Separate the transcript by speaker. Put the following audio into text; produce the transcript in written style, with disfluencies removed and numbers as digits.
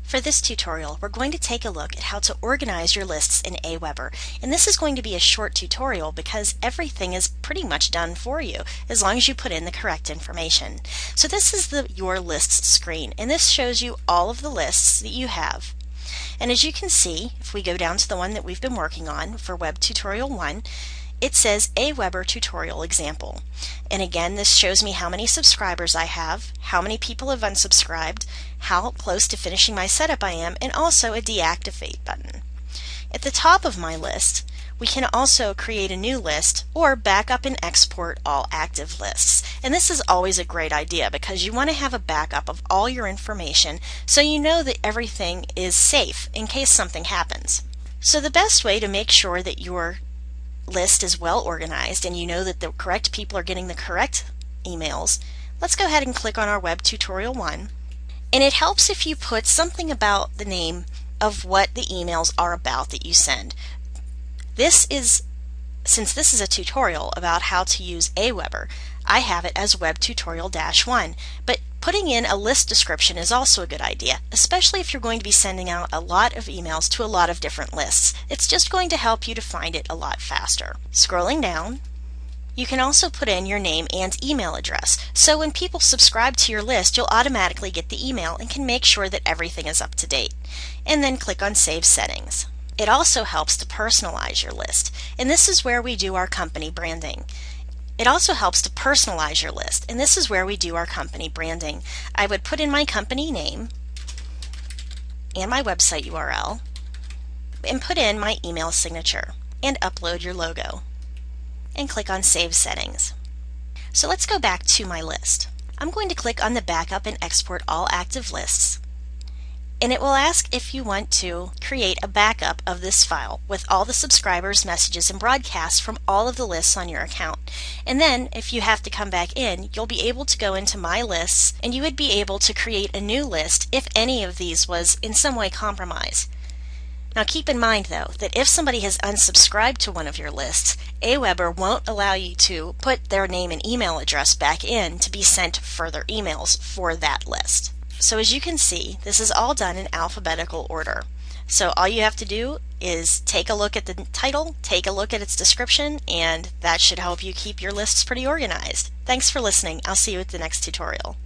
Speaker 1: For this tutorial, we're going to take a look at how to organize your lists in Aweber. And this is going to be a short tutorial because everything is pretty much done for you as long as you put in the correct information. So this is the Your Lists screen, and this shows you all of the lists that you have. And as you can see, if we go down to the one that we've been working on for Web Tutorial 1, it says Aweber tutorial example. And again, this shows me how many subscribers I have, how many people have unsubscribed, how close to finishing my setup I am, and also a deactivate button. At the top of my list, we can also create a new list or back up and export all active lists. And this is always a great idea because you want to have a backup of all your information so you know that everything is safe in case something happens. So the best way to make sure that your list is well organized and you know that the correct people are getting the correct emails, let's go ahead and click on our Web Tutorial 1. And it helps if you put something about the name of what the emails are about that you send. Since this is a tutorial about how to use Aweber, I have it as Web Tutorial-1, but putting in a list description is also a good idea, especially if you're going to be sending out a lot of emails to a lot of different lists. It's just going to help you to find it a lot faster. Scrolling down, you can also put in your name and email address, so when people subscribe to your list, you'll automatically get the email and can make sure that everything is up to date. And then click on Save Settings. It also helps to personalize your list, and this is where we do our company branding. It also helps to personalize your list, and this is where we do our company branding. I would put in my company name and my website URL and put in my email signature and upload your logo and click on Save Settings. So let's go back to my list. I'm going to click on the Backup and Export All Active Lists, and it will ask if you want to create a backup of this file with all the subscribers, messages, and broadcasts from all of the lists on your account. And then if you have to come back in, you'll be able to go into My Lists and you would be able to create a new list if any of these was in some way compromised. Now keep in mind though that if somebody has unsubscribed to one of your lists, Aweber won't allow you to put their name and email address back in to be sent further emails for that list. So as you can see, this is all done in alphabetical order. So all you have to do is take a look at the title, take a look at its description, and that should help you keep your lists pretty organized. Thanks for listening. I'll see you at the next tutorial.